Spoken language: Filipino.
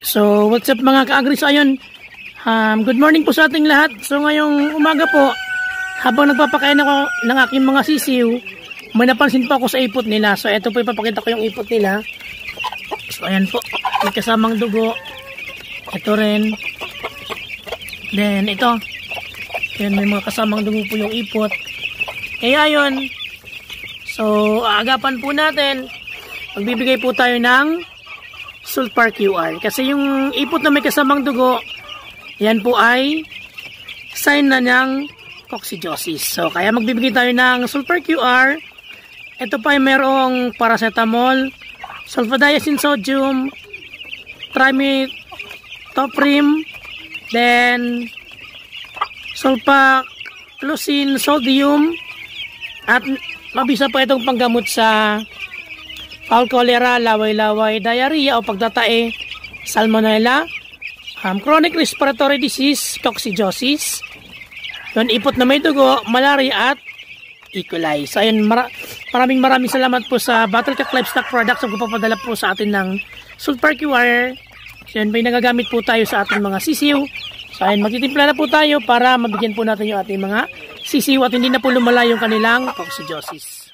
So, what's up mga ka-agri? So, ayun, good morning po sa ating lahat. So, ngayong umaga po, habang nagpapakain ako ng aking mga sisiw, may napansin pa ako sa ipot nila. So, ito po ipapakita ko yung ipot nila. So, ayan po, may kasamang dugo. Ito rin. Then, ito. Ayan, may mga kasamang dugo po yung ipot. Kaya yun, so, aagapan po natin, magbibigay po tayo ng Sulfar QR. Kasi yung ipot na may kasamang dugo, yan po ay sign na ng coccidiosis. So, kaya magbibigay tayo ng Sulfar QR. Ito pa ay merong paracetamol, sulfadiazine sodium, trimethoprim, then sulfaclucin sodium, at mabisa pa itong panggamot sa fowl cholera, laway-laway, diarrhea o pagtatae, salmonella, chronic respiratory disease, coccidiosis, yun, ipot na may dugo, malaria at E. coli. So ayun, maraming salamat po sa Battlecat Livestock Products na magpapadala po sa atin ng Sulfar QR. So yun, may nagagamit po tayo sa ating mga sisiw. So ayun, magtitimpla na po tayo para mabigyan po natin yung ating mga sisiw at hindi na po lumala yung kanilang coccidiosis.